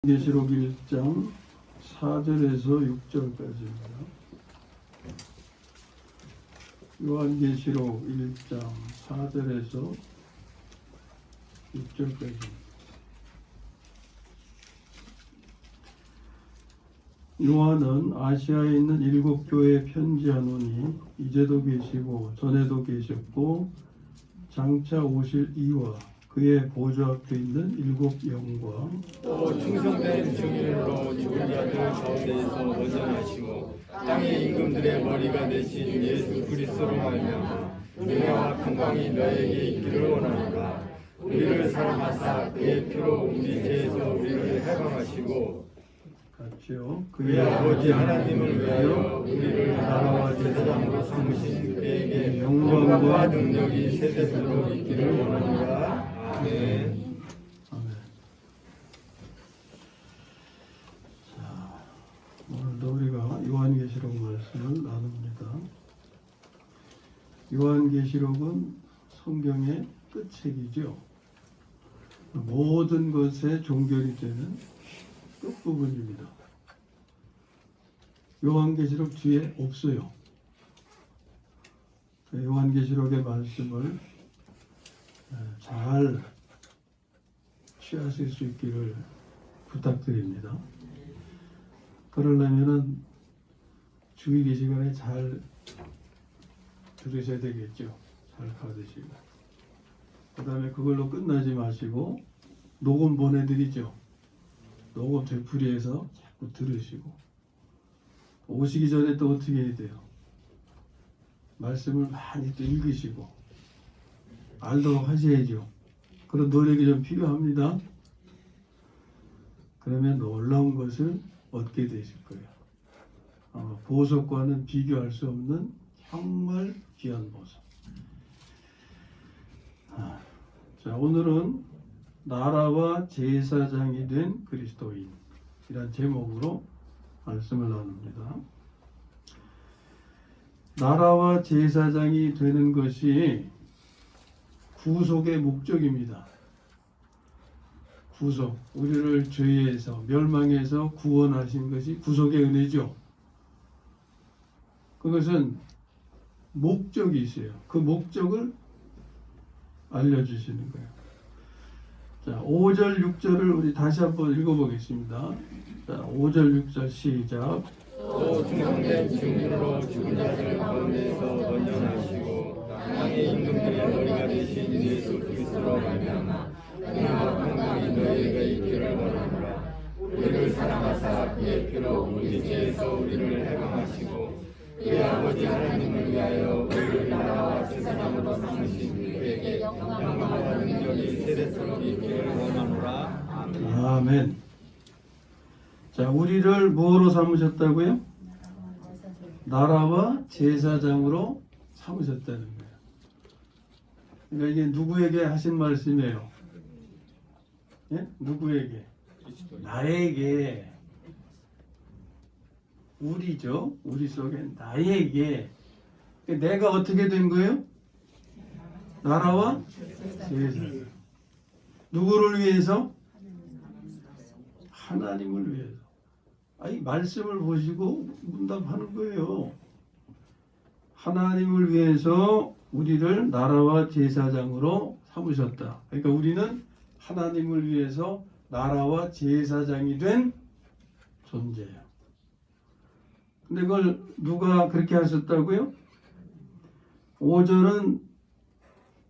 계시록 1장 4절에서 6절까지입니다. 요한계시록 1장 4절에서 6절까지입니다. 요한은 아시아에 있는 7교회에 편지하노니 이제도 계시고 전에도 계셨고 장차 오실 이와 그의 보좌 앞에 있는 7 영광 또 충성된 증인으로 죽은 자들 가운데에서 먼저나시고 땅의 임금들의 머리가 되신 예수 그리스도로 말미암아 은혜와 평강이 너에게 있기를 원하노라. 우리를 사랑하사 그의 피로 우리 죄에서 우리를 해방하시고 같이요. 그의 아버지 하나님을 위하여 우리를 나라와 제사장으로 삼으신 그에게 영광과 능력이 세세토록 있기를 원하노라. 아멘. 아멘. 자, 오늘도 우리가 요한계시록 말씀을 나눕니다. 요한계시록은 성경의 끝책이죠. 모든 것의 종결이 되는 끝부분입니다. 요한계시록 뒤에 없어요. 요한계시록의 말씀을 잘 취하실 수 있기를 부탁드립니다. 그러려면 주일 이 시간에 잘 들으셔야 되겠죠. 잘 받으시고. 그 다음에 그걸로 끝나지 마시고 녹음 보내드리죠. 녹음 되풀이해서 자꾸 들으시고. 오시기 전에 또 어떻게 해야 돼요? 말씀을 많이 또 읽으시고 알도록 하셔야죠. 그런 노력이 좀 필요합니다. 그러면 놀라운 것을 얻게 되실 거예요. 보석과는 비교할 수 없는 정말 귀한 보석. 자, 오늘은 나라와 제사장이 된 그리스도인이란 제목으로 말씀을 나눕니다. 나라와 제사장이 되는 것이 구속의 목적입니다. 구속, 우리를 죄에서 멸망에서 구원하신 것이 구속의 은혜죠. 그것은 목적이 있어요. 그 목적을 알려주시는 거예요. 자, 5절, 6절을 우리 다시 한번 읽어보겠습니다. 자, 5절, 6절 시작. 또 충성된 증인으로 죽은 자들 가운데서 먼저나시고 땅의 임금들의 머리가 되신 예수 그리스도로 말미암아 은혜와 평강이 너희에게 있기를 원하노라. 우리를 사랑하사 그의 피로 우리 죄에서 우리를 해방하시고 그의 아버지 하나님을 위하여 우리를 나라와 제사장으로 삼으신 그에게 영광과 능력이 세세토록 있기를 원하노라. 아멘. 아멘. 자, 우리를 무엇으로 삼으셨다고요? 나라와 제사장으로 삼으셨다는 거예요. 그러니까 이게 누구에게 하신 말씀이에요? 예? 누구에게? 나에게. 우리죠. 우리 속에 나에게. 내가 어떻게 된 거예요? 나라와 제사장. 누구를 위해서? 하나님을 위해서. 아니, 말씀을 보시고 문답하는 거예요. 하나님을 위해서 우리를 나라와 제사장으로 삼으셨다. 그러니까 우리는 하나님을 위해서 나라와 제사장이 된 존재예요. 근데 그걸 누가 그렇게 하셨다고요? 5절은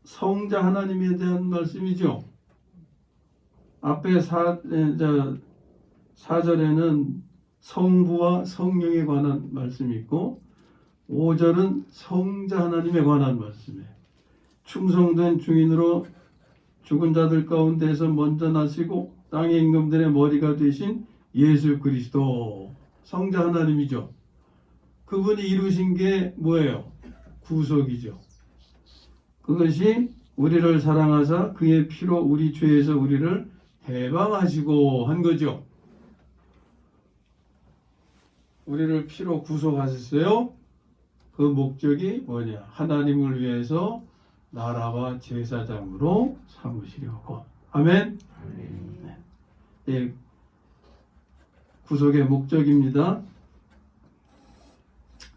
성자 하나님에 대한 말씀이죠. 앞에 4절에는 성부와 성령에 관한 말씀이 있고 5절은 성자 하나님에 관한 말씀이에요. 충성된 증인으로 죽은 자들 가운데서 먼저 나시고 땅의 임금들의 머리가 되신 예수 그리스도, 성자 하나님이죠. 그분이 이루신 게 뭐예요? 구속이죠. 그것이 우리를 사랑하사 그의 피로 우리 죄에서 우리를 해방하시고 한 거죠. 우리를 피로 구속하셨어요. 그 목적이 뭐냐? 하나님을 위해서 나라와 제사장으로 삼으시려고. 아멘. 네. 구속의 목적입니다.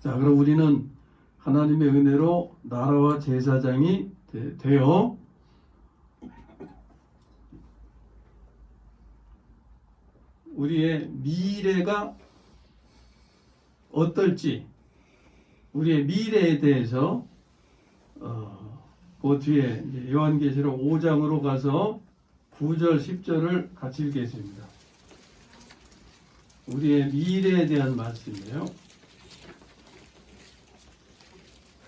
자, 그럼 우리는 하나님의 은혜로 나라와 제사장이 되어 우리의 미래가 어떨지, 우리의 미래에 대해서 그 뒤에 이제 요한계시록 5장으로 가서 9절, 10절을 같이 읽겠습니다. 우리의 미래에 대한 말씀이에요.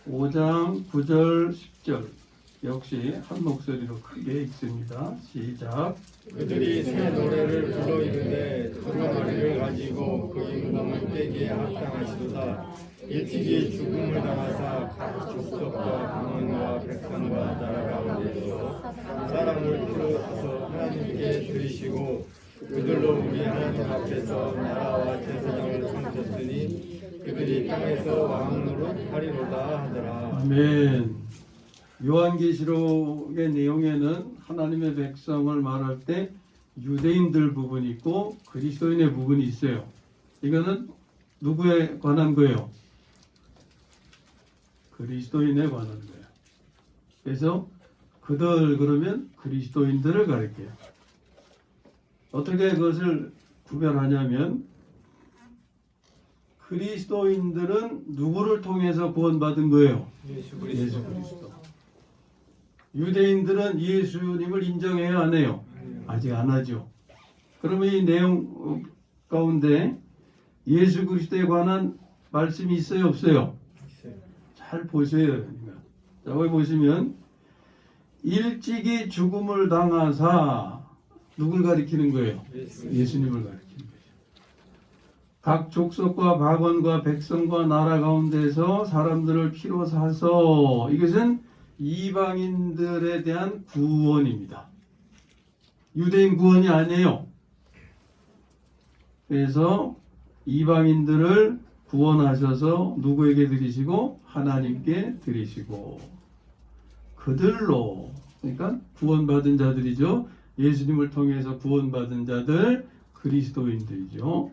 5장 9절 10절 역시 한 목소리로 크게 읽습니다. 시작. 그들이 새 노래를 불러 이르되 두루마리를 가지고 그 임금을 떼기에 합당하시도다. 일찍이 죽음을 당하사 각 족속과 방언과 백성과 나라 가운데서 사람을 피로 사서 하나님께 드리시고 그들로 우리 하나님 앞에서 나라와 제사장을 삼셨으니 그들이 땅에서 왕 노릇하리로다 하더라. 아멘. 요한계시록의 내용에는 하나님의 백성을 말할 때 유대인들 부분이 있고 그리스도인의 부분이 있어요. 이거는 누구에 관한 거예요? 그리스도인에 관한 거예요. 그래서 그들 그러면 그리스도인들을 가리켜요. 어떻게 그것을 구별하냐면 그리스도인들은 누구를 통해서 구원받은 거예요? 예수 예수 그리스도. 유대인들은 예수님을 인정해야 안 해요? 아직 안 하죠. 그러면 이 내용 가운데 예수 그리스도에 관한 말씀이 있어요? 없어요? 잘 보세요. 자, 여기 보시면 일찍이 죽음을 당하사 누굴 가리키는 거예요? 예수님을 가리키는 거예요. 각 족속과 박원과 백성과 나라 가운데서 사람들을 피로 사서 이것은 이방인들에 대한 구원입니다. 유대인 구원이 아니에요. 그래서 이방인들을 구원하셔서 누구에게 드리시고 하나님께 드리시고 그들로 그러니까 구원받은 자들이죠. 예수님을 통해서 구원받은 자들 그리스도인들이죠.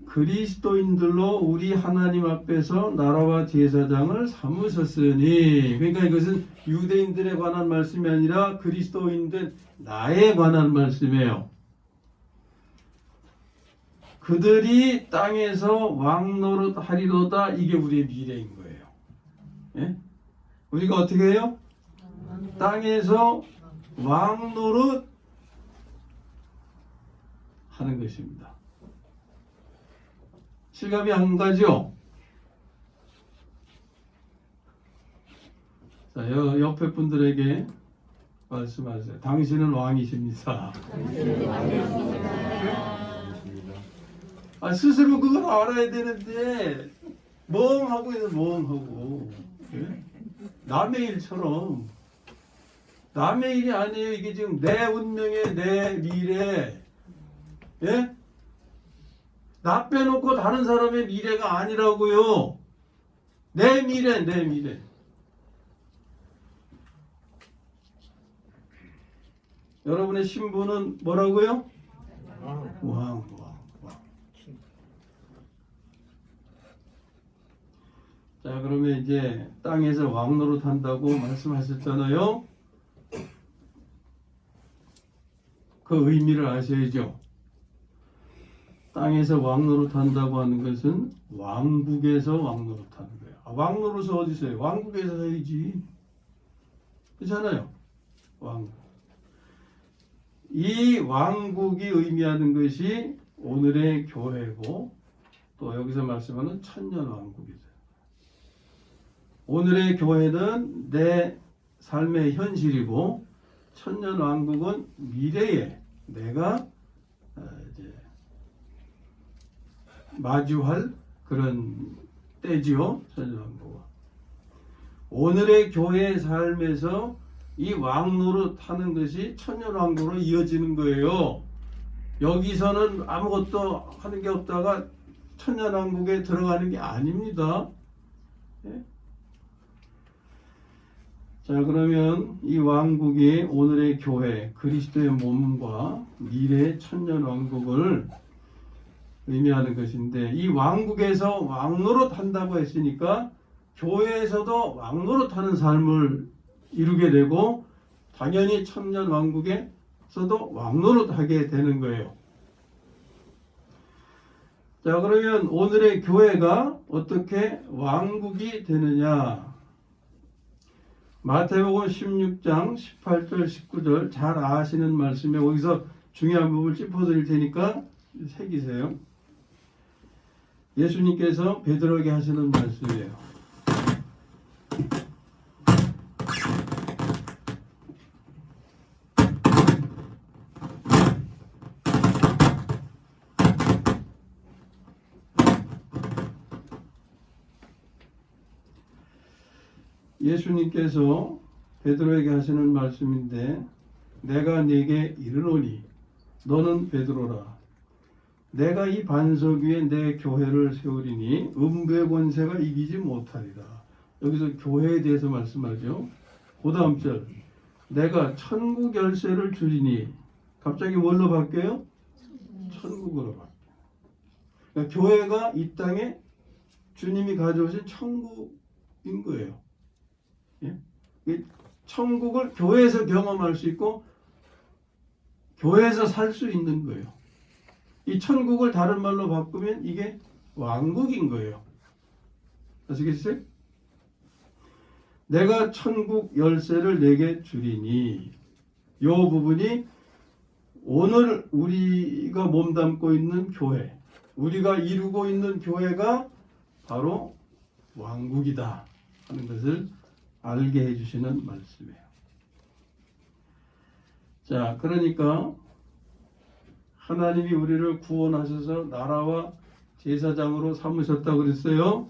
그리스도인들로 우리 하나님 앞에서 나라와 제사장을 삼으셨으니 그러니까 이것은 유대인들에 관한 말씀이 아니라 그리스도인들 나에 관한 말씀이에요. 그들이 땅에서 왕노릇 하리로다. 이게 우리의 미래인 거예요. 예? 우리가 어떻게 해요? 땅에서 왕노릇 하는 것입니다. 실감이 안 가죠? 자, 옆에 분들에게 말씀하세요. 당신은 왕이십니다. 스스로 그걸 알아야 되는데 멍하고 있는 멍하고 예? 남의 일처럼 남의 일이 아니에요. 이게 지금 내 운명의 내 미래 예? 나 빼놓고 다른 사람의 미래가 아니라고요. 내 미래 내 미래. 여러분의 신분은 뭐라고요? 왕. 자, 그러면 이제 땅에서 왕 노릇 한다고 말씀하셨잖아요. 그 의미를 아셔야죠. 땅에서 왕 노릇 한다고 하는 것은 왕국에서 왕 노릇 하는 거예요. 왕 노릇은 어디서 해요? 왕국에서 해야지. 그렇잖아요. 왕국. 이 왕국이 의미하는 것이 오늘의 교회고 또 여기서 말씀하는 천년 왕국이죠. 오늘의 교회는 내 삶의 현실이고 천년 왕국은 미래에 내가 이제 마주할 그런 때지요. 천년 왕국은. 오늘의 교회의 삶에서 이 왕노릇 하는 것이 천년 왕국으로 이어지는 거예요. 여기서는 아무것도 하는 게 없다가 천년 왕국에 들어가는 게 아닙니다. 예? 자, 그러면 이 왕국이 오늘의 교회, 그리스도의 몸과 미래의 천년 왕국을 의미하는 것인데, 이 왕국에서 왕노릇 한다고 했으니까 교회에서도 왕노릇 하는 삶을 이루게 되고, 당연히 천년 왕국에서도 왕노릇 하게 되는 거예요. 자, 그러면 오늘의 교회가 어떻게 왕국이 되느냐? 마태복음 16장 18절 19절 잘 아시는 말씀에 거기서 중요한 부분을 짚어드릴 테니까 새기세요. 예수님께서 베드로에게 하시는 말씀이에요. 예수님께서 베드로에게 하시는 말씀인데, 내가 네게 이르노니 너는 베드로라. 내가 이 반석 위에 내 교회를 세우리니 음부의 권세가 이기지 못하리라. 여기서 교회에 대해서 말씀하죠. 그 다음 절, 내가 천국 열쇠를 주리니, 갑자기 뭘로 바뀌어요? 천국으로 바뀌어요. 그러니까 교회가 이 땅에 주님이 가져오신 천국인 거예요. 예? 천국을 교회에서 경험할 수 있고 교회에서 살 수 있는 거예요. 이 천국을 다른 말로 바꾸면 이게 왕국인 거예요. 아시겠어요? 내가 천국 열쇠를 내게 주리니, 이 부분이 오늘 우리가 몸담고 있는 교회, 우리가 이루고 있는 교회가 바로 왕국이다 하는 것을 알게 해주시는 말씀이에요. 자, 그러니까 하나님이 우리를 구원하셔서 나라와 제사장으로 삼으셨다고 그랬어요.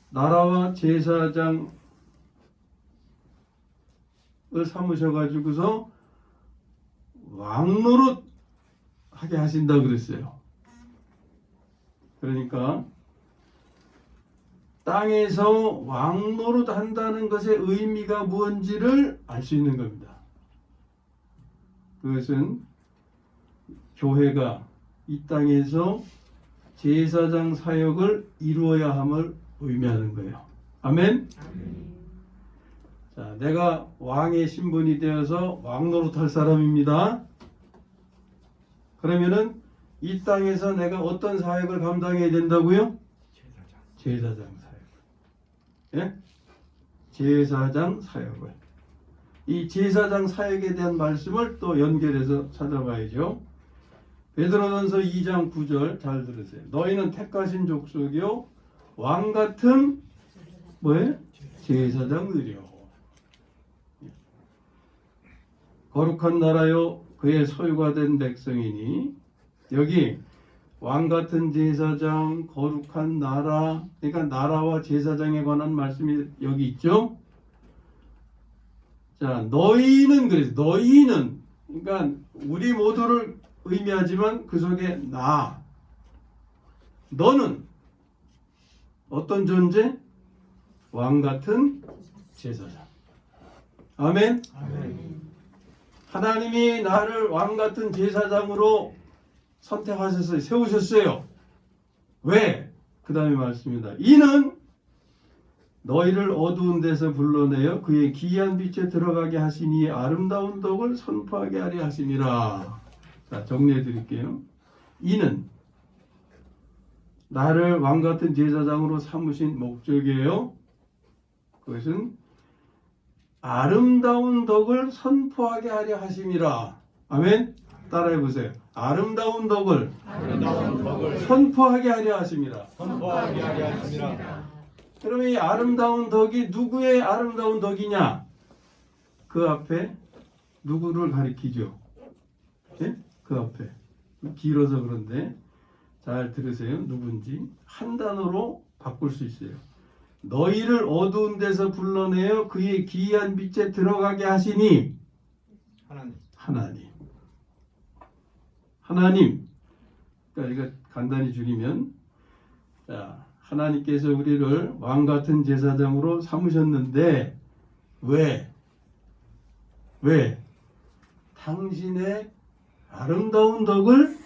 나라와 제사장을 삼으셔가지고서 왕노릇 하게 하신다고 그랬어요. 그러니까 땅에서 왕노릇 한다는 것의 의미가 무엇인지를 알 수 있는 겁니다. 그것은 교회가 이 땅에서 제사장 사역을 이루어야 함을 의미하는 거예요. 아멘? 자, 내가 왕의 신분이 되어서 왕노릇 할 사람입니다. 그러면은 이 땅에서 내가 어떤 사역을 감당해야 된다고요? 제사장 사역. 예? 제사장 사역을. 이 제사장 사역에 대한 말씀을 또 연결해서 찾아봐야죠. 베드로전서 2장 9절 잘 들으세요. 너희는 택하신 족속이요 왕 같은 뭐예요? 제사장들이요. 거룩한 나라요 그의 소유가 된 백성이니, 여기 왕 같은 제사장, 거룩한 나라, 그러니까 나라와 제사장에 관한 말씀이 여기 있죠. 자, 너희는 그래서 너희는, 그러니까 우리 모두를 의미하지만 그 속에 나, 너는 어떤 존재? 왕 같은 제사장. 아멘. 아멘. 하나님이 나를 왕 같은 제사장으로 선택하셔서 세우셨어요. 왜? 그 다음에 말씀입니다. 이는 너희를 어두운 데서 불러내어 그의 기이한 빛에 들어가게 하시니 아름다운 덕을 선포하게 하려 하심이라. 자, 정리해 드릴게요. 이는 나를 왕 같은 제사장으로 삼으신 목적이에요. 그것은 아름다운 덕을 선포하게 하려 하심이라. 아멘. 따라해 보세요. 아름다운 덕을 선포하게 하려 하심이라. 선포하게 하려 하심이라. 그러면 이 아름다운 덕이 누구의 아름다운 덕이냐? 그 앞에 누구를 가리키죠? 예? 그 앞에. 길어서 그런데 잘 들으세요. 누군지 한 단어로 바꿀 수 있어요. 너희를 어두운 데서 불러내어 그의 기이한 빛에 들어가게 하시니, 하나님. 그러니까 이거 간단히 줄이면, 자, 하나님께서 우리를 왕 같은 제사장으로 삼으셨는데 왜? 당신의 아름다운 덕을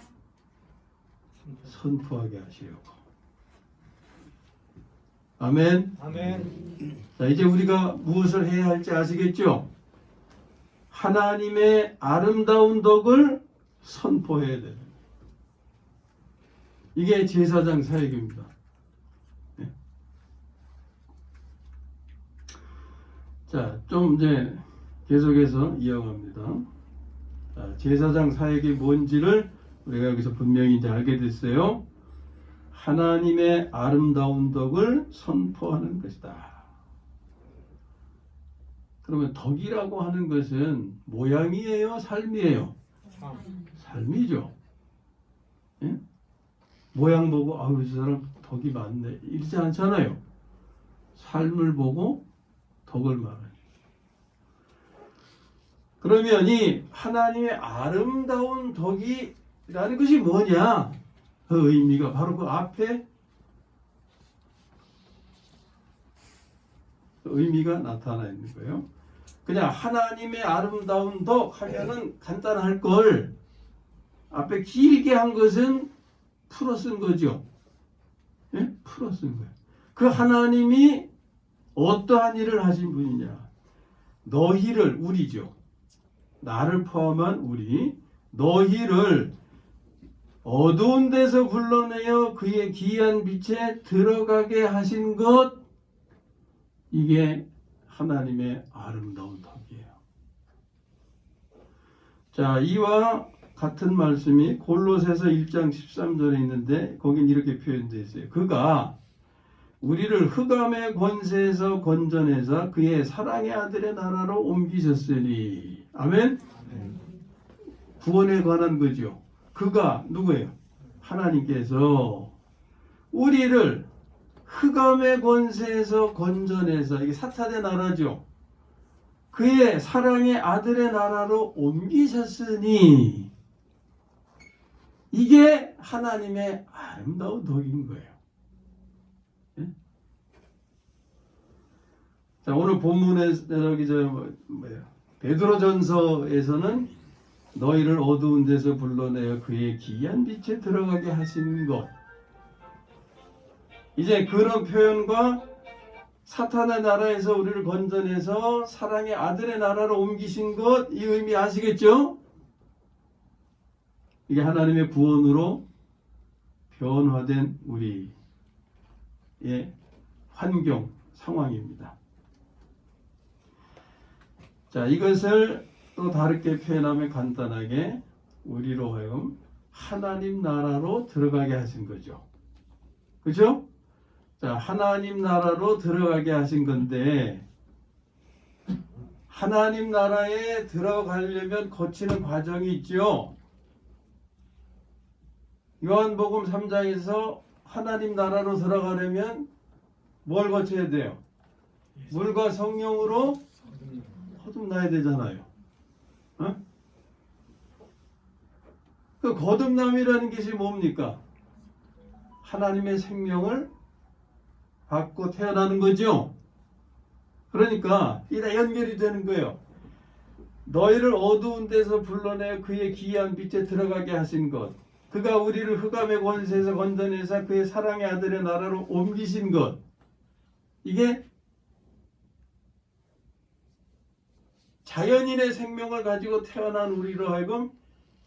선포하게 하시려고. 아멘. 아멘. 자, 이제 우리가 무엇을 해야 할지 아시겠죠? 하나님의 아름다운 덕을 선포해야 돼요. 이게 제사장 사역입니다. 네. 자, 좀 이제 계속해서 이어갑니다. 자, 제사장 사역이 뭔지를 우리가 여기서 분명히 이제 알게 됐어요. 하나님의 아름다운 덕을 선포하는 것이다. 그러면 덕이라고 하는 것은 모양이에요, 삶이에요? 삶이죠. 예? 모양 보고 아유 저 사람 덕이 많네 이러지 않잖아요. 삶을 보고 덕을 말하죠. 그러면 이 하나님의 아름다운 덕이라는 것이 뭐냐? 그 의미가 바로 그 앞에 그 의미가 나타나 있는 거예요. 그냥 하나님의 아름다운 덕 하면은 간단할 걸 앞에 길게 한 것은 풀어 쓴 거죠. 예? 풀어 쓴 거예요. 그 하나님이 어떠한 일을 하신 분이냐? 너희를, 우리죠. 나를 포함한 우리, 너희를 어두운 데서 불러내어 그의 귀한 빛에 들어가게 하신 것, 이게 하나님의 아름다운 덕이에요. 자, 이와 같은 말씀이 골로새서 1장 13절에 있는데 거긴 이렇게 표현되어 있어요. 그가 우리를 흑암의 권세에서 건져내사 그의 사랑의 아들의 나라로 옮기셨으니. 아멘? 구원에 관한 거죠. 그가 누구예요? 하나님께서 우리를 흑암의 권세에서 건져내서, 이게 사탄의 나라죠. 그의 사랑의 아들의 나라로 옮기셨으니, 이게 하나님의 아름다운 덕인 거예요. 네? 자, 오늘 본문에 베드로전서에서는 너희를 어두운 데서 불러내어 그의 귀한 빛에 들어가게 하신 것. 이제 그런 표현과 사탄의 나라에서 우리를 건져내서 사랑의 아들의 나라로 옮기신 것, 이 의미 아시겠죠? 이게 하나님의 구원으로 변화된 우리의 환경, 상황입니다. 자, 이것을 또 다르게 표현하면 간단하게 우리로 하여금 하나님 나라로 들어가게 하신 거죠. 그렇죠? 자, 하나님 나라로 들어가게 하신 건데, 하나님 나라에 들어가려면 거치는 과정이 있죠. 요한복음 3장에서 하나님 나라로 들어가려면 뭘 거쳐야 돼요? 물과 성령으로 거듭나야 되잖아요. 어? 그 거듭남이라는 것이 뭡니까? 하나님의 생명을 받고 태어나는 거죠. 그러니까 이게 다 연결이 되는 거예요. 너희를 어두운 데서 불러내 그의 귀한 빛에 들어가게 하신 것, 그가 우리를 흑암의 권세에서 건져내사 그의 사랑의 아들의 나라로 옮기신 것, 이게 자연인의 생명을 가지고 태어난 우리로 하여금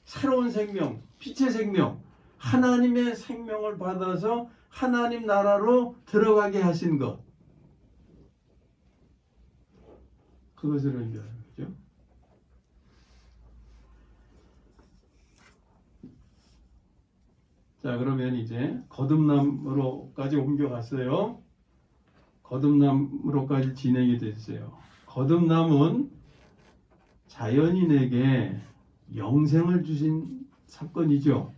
새로운 생명, 빛의 생명, 하나님의 생명을 받아서 하나님 나라로 들어가게 하신 것, 그것을 의미하는 거죠. 자, 그러면 이제 거듭남으로까지 옮겨갔어요. 거듭남으로까지 진행이 됐어요. 거듭남은 자연인에게 영생을 주신 사건이죠.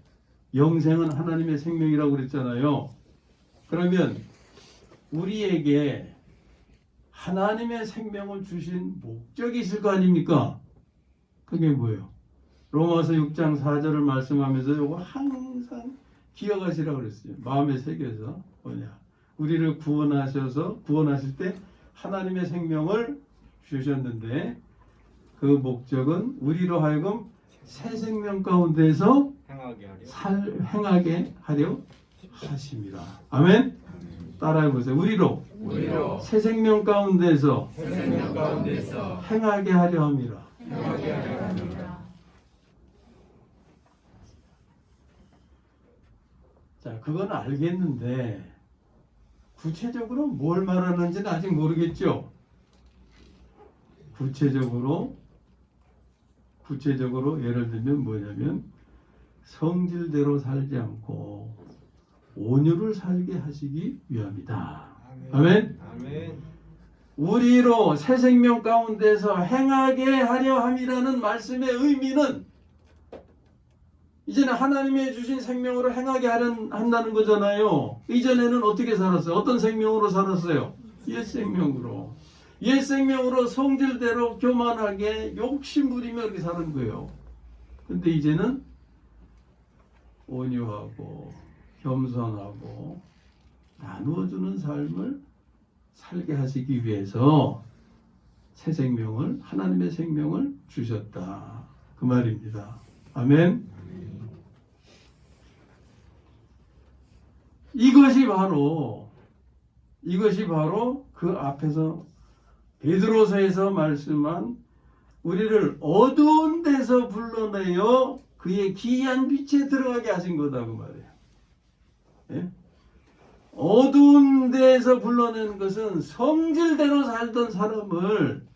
영생은 하나님의 생명이라고 그랬잖아요. 그러면 우리에게 하나님의 생명을 주신 목적이 있을 거 아닙니까? 그게 뭐예요? 로마서 6장 4절을 말씀하면서 이거 항상 기억하시라고 그랬어요. 마음에 새겨서 뭐냐? 우리를 구원하실 때 하나님의 생명을 주셨는데 그 목적은 우리로 하여금 새 생명 가운데서 행하게 하려 하심이라. 아멘. 따라해 보세요. 우리로 새 생명 가운데서 행하게 하려 함이라. 자, 그건 알겠는데 구체적으로 뭘 말하는지는 아직 모르겠죠. 구체적으로 예를 들면 뭐냐면 성질대로 살지 않고 온유를 살게 하시기 위함이다. 아멘. 우리로 새 생명 가운데서 행하게 하려 함이라는 말씀의 의미는 이제는 하나님이 주신 생명으로 행하게 한다는 거잖아요. 이전에는 어떻게 살았어요? 어떤 생명으로 살았어요? 옛 생명으로. 옛 생명으로 성질대로 교만하게 욕심 부리며 이렇게 사는 거예요. 근데 이제는 온유하고 겸손하고 나누어주는 삶을 살게 하시기 위해서 새 생명을, 하나님의 생명을 주셨다. 그 말입니다. 아멘. 이것이 바로 그 앞에서 베드로서에서 말씀한 우리를 어두운 데서 불러내어 그의 기이한 빛에 들어가게 하신 거다 그 말이에요. 예? 어두운 데에서 불러내는 것은 성질대로 살던 사람을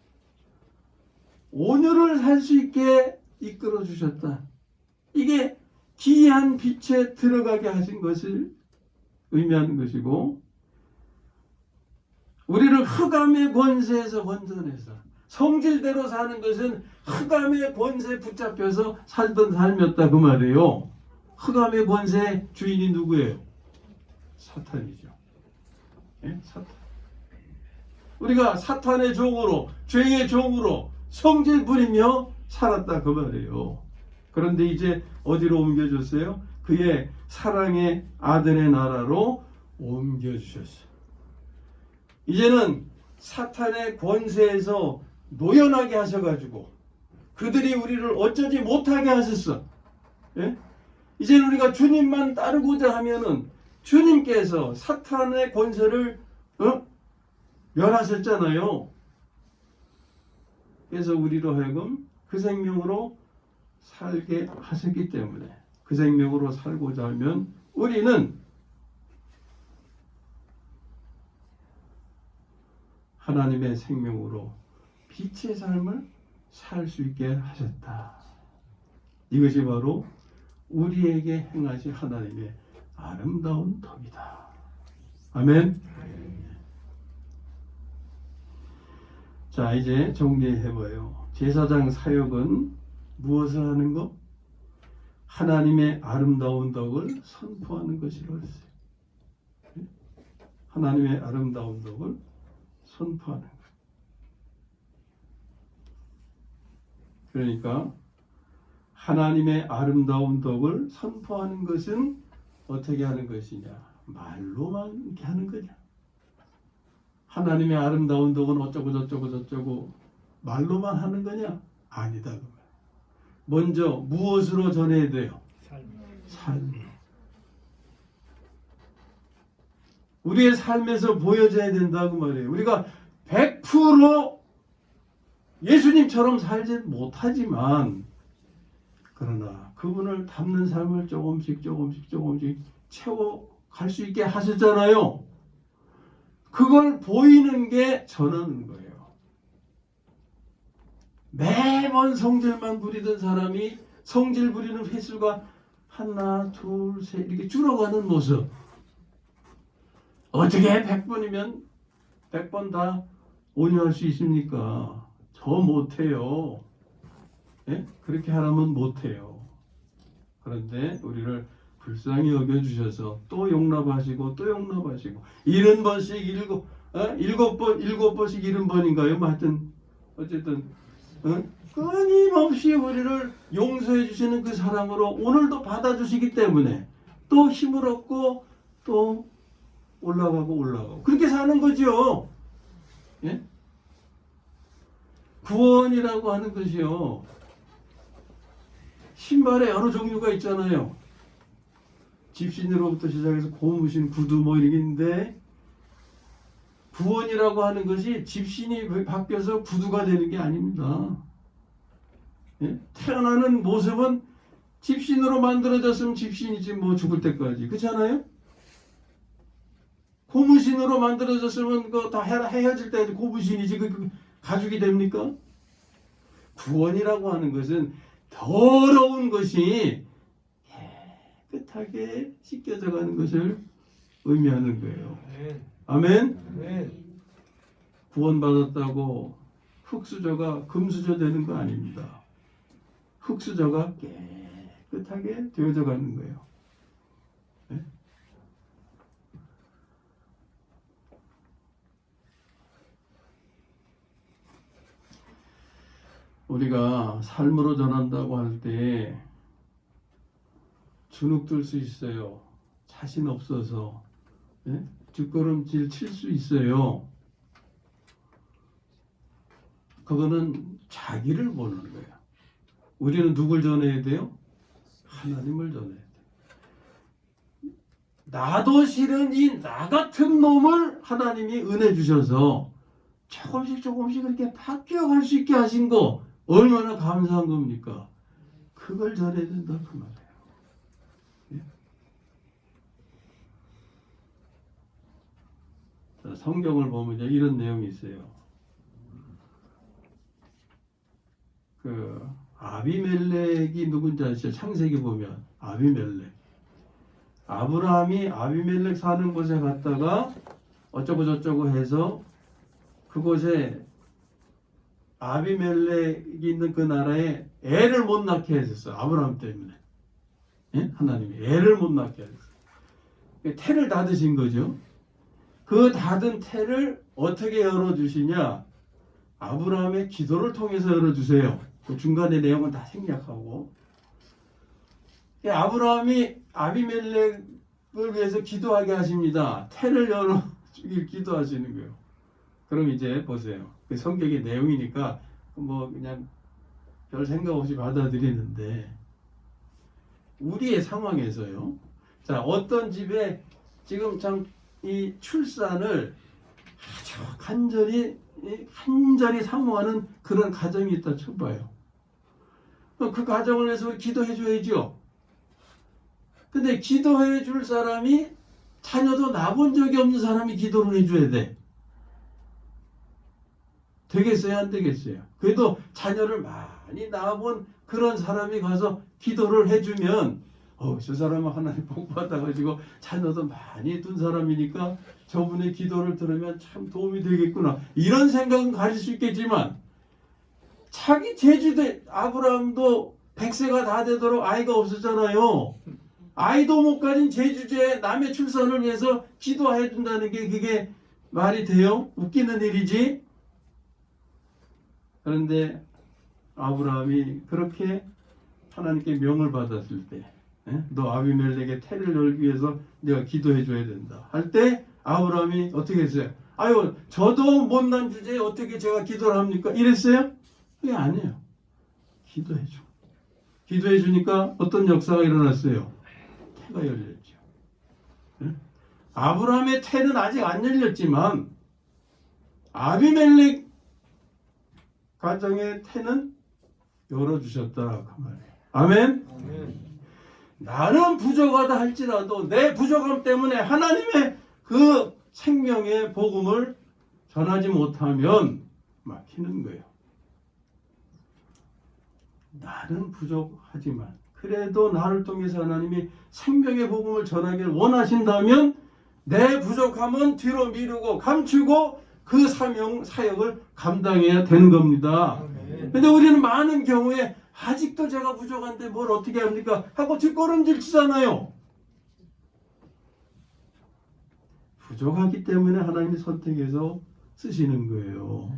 온유를 살 수 있게 이끌어 주셨다. 이게 기이한 빛에 들어가게 하신 것을 의미하는 것이고, 우리를 흑암의 권세에서 건져내서 성질대로 사는 것은 흑암의 권세에 붙잡혀서 살던 삶이었다 그 말이에요. 흑암의 권세 주인이 누구예요? 사탄이죠. 예? 사탄. 우리가 사탄의 종으로, 죄의 종으로 성질 부리며 살았다 그 말이에요. 그런데 이제 어디로 옮겨줬어요? 그의 사랑의 아들의 나라로 옮겨주셨어요. 이제는 사탄의 권세에서 노연하게 하셔가지고 그들이 우리를 어쩌지 못하게 하셨어. 예? 이제는 우리가 주님만 따르고자 하면은 주님께서 사탄의 권세를 멸하셨잖아요. 그래서 우리로 하여금 그 생명으로 살게 하셨기 때문에 그 생명으로 살고자 하면 우리는 하나님의 생명으로 빛의 삶을 살 수 있게 하셨다. 이것이 바로 우리에게 행하신 하나님의 아름다운 덕이다. 아멘. 자, 이제 정리해봐요. 제사장 사역은 무엇을 하는 것? 하나님의 아름다운 덕을 선포하는 것이라고 했어요. 하나님의 아름다운 덕을 선포하는 것. 그러니까 하나님의 아름다운 덕을 선포하는 것은 어떻게 하는 것이냐? 말로만 이렇게 하는 거냐? 하나님의 아름다운 덕은 어쩌고 저쩌고 저쩌고 말로만 하는 거냐? 아니다. 먼저 무엇으로 전해야 돼요? 삶. 우리의 삶에서 보여져야 된다고 말이에요. 우리가 100% 예수님처럼 살지 못하지만 그러나 그분을 닮는 삶을 조금씩 채워갈 수 있게 하셨잖아요. 그걸 보이는 게 전하는 거예요. 매번 성질만 부리던 사람이 성질 부리는 횟수가 하나, 둘, 셋 이렇게 줄어가는 모습. 어떻게 100번이면 100번 다 온유할 수 있습니까? 저 못해요. 예? 그렇게 하라면 못해요. 그런데 우리를 불쌍히 여겨주셔서 또 용납하시고 또 용납하시고 70번씩 일곱 번씩 70번인가요? 뭐 하여튼 어쨌든 끊임없이 우리를 용서해 주시는 그 사랑으로 오늘도 받아주시기 때문에 또 힘을 얻고 또 올라가고 그렇게 사는 거죠. 예? 구원이라고 하는 것이요. 신발에 여러 종류가 있잖아요. 집신으로부터 시작해서 고무신, 구두 뭐 이런 게 있는데 구원이라고 하는 것이 집신이 바뀌어서 구두가 되는 게 아닙니다. 예? 태어나는 모습은 집신으로 만들어졌으면 집신이지 뭐 죽을 때까지. 그렇잖아요? 고무신으로 만들어졌으면 그거 다 헤어질 때까지 고무신이지 그 가죽이 됩니까? 구원이라고 하는 것은 더러운 것이 깨끗하게 씻겨져 가는 것을 의미하는 거예요. 아멘? 구원받았다고 흙수저가 금수저 되는 거 아닙니다. 흙수저가 깨끗하게 되어져 가는 거예요. 네? 우리가 삶으로 전한다고 할 때 주눅들 수 있어요. 자신 없어서. 네? 뒷걸음질 칠 수 있어요. 그거는 자기를 보는 거예요. 우리는 누굴 전해야 돼요? 하나님을 전해야 돼요. 나도 싫은 이 나 같은 놈을 하나님이 은혜 주셔서 조금씩 그렇게 바뀌어갈 수 있게 하신 거 얼마나 감사한 겁니까? 그걸 전해야 된다 그 말이에요. 예? 성경을 보면 이제 이런 내용이 있어요. 그 아비멜렉이 누군지 아시죠? 창세기 보면 아비멜렉. 아브라함이 아비멜렉 사는 곳에 갔다가 어쩌고 저쩌고 해서 그곳에 아비멜렉이 있는 그 나라에 애를 못 낳게 했었어. 아브라함 때문에. 예? 하나님이 애를 못 낳게 했었어. 태를 닫으신 거죠. 그 닫은 태를 어떻게 열어주시냐? 아브라함의 기도를 통해서 열어주세요. 그 중간의 내용은 다 생략하고. 아브라함이 아비멜렉을 위해서 기도하게 하십니다. 태를 열어주길 기도하시는 거예요. 그럼 이제 보세요. 그 성경의 내용이니까 뭐 그냥 별 생각 없이 받아들이는데 우리의 상황에서요. 자, 어떤 집에 지금 참 이 출산을 아주 간절히 사모하는 그런 가정이 있다 쳐봐요. 그 가정을 위해서 기도해 줘야죠. 근데 기도해 줄 사람이 자녀도 낳아본 적이 없는 사람이 기도를 해줘야 돼. 되겠어요? 안 되겠어요? 그래도 자녀를 많이 낳아본 그런 사람이 가서 기도를 해주면 저 사람은 하나님 복 받아가지고 자녀도 많이 둔 사람이니까 저분의 기도를 들으면 참 도움이 되겠구나. 이런 생각은 가질 수 있겠지만 자기 제주대 아브라함도 100세가 다 되도록 아이가 없었잖아요. 아이도 못 가진 제주제에 남의 출산을 위해서 기도해 준다는 게 그게 말이 돼요? 웃기는 일이지. 그런데 아브라함이 그렇게 하나님께 명을 받았을 때 너 아비멜렉의 태를 열기 위해서 내가 기도해 줘야 된다 할 때 아브라함이 어떻게 했어요? 아유 저도 못난 주제에 어떻게 제가 기도를 합니까? 이랬어요? 그게 아니에요. 기도해 줘. 기도해 주니까 어떤 역사가 일어났어요? 태가 열렸죠. 아브라함의 태는 아직 안 열렸지만 아비멜렉 가정의 태는 열어주셨다 그 말이에요. 아멘? 아멘. 나는 부족하다 할지라도 내 부족함 때문에 하나님의 그 생명의 복음을 전하지 못하면 막히는 거예요. 나는 부족하지만 그래도 나를 통해서 하나님이 생명의 복음을 전하기를 원하신다면 내 부족함은 뒤로 미루고 감추고 그 사역을 감당해야 되는 겁니다. 근데 우리는 많은 경우에 아직도 제가 부족한데 뭘 어떻게 합니까? 하고 뒷걸음질 치잖아요. 부족하기 때문에 하나님이 선택해서 쓰시는 거예요.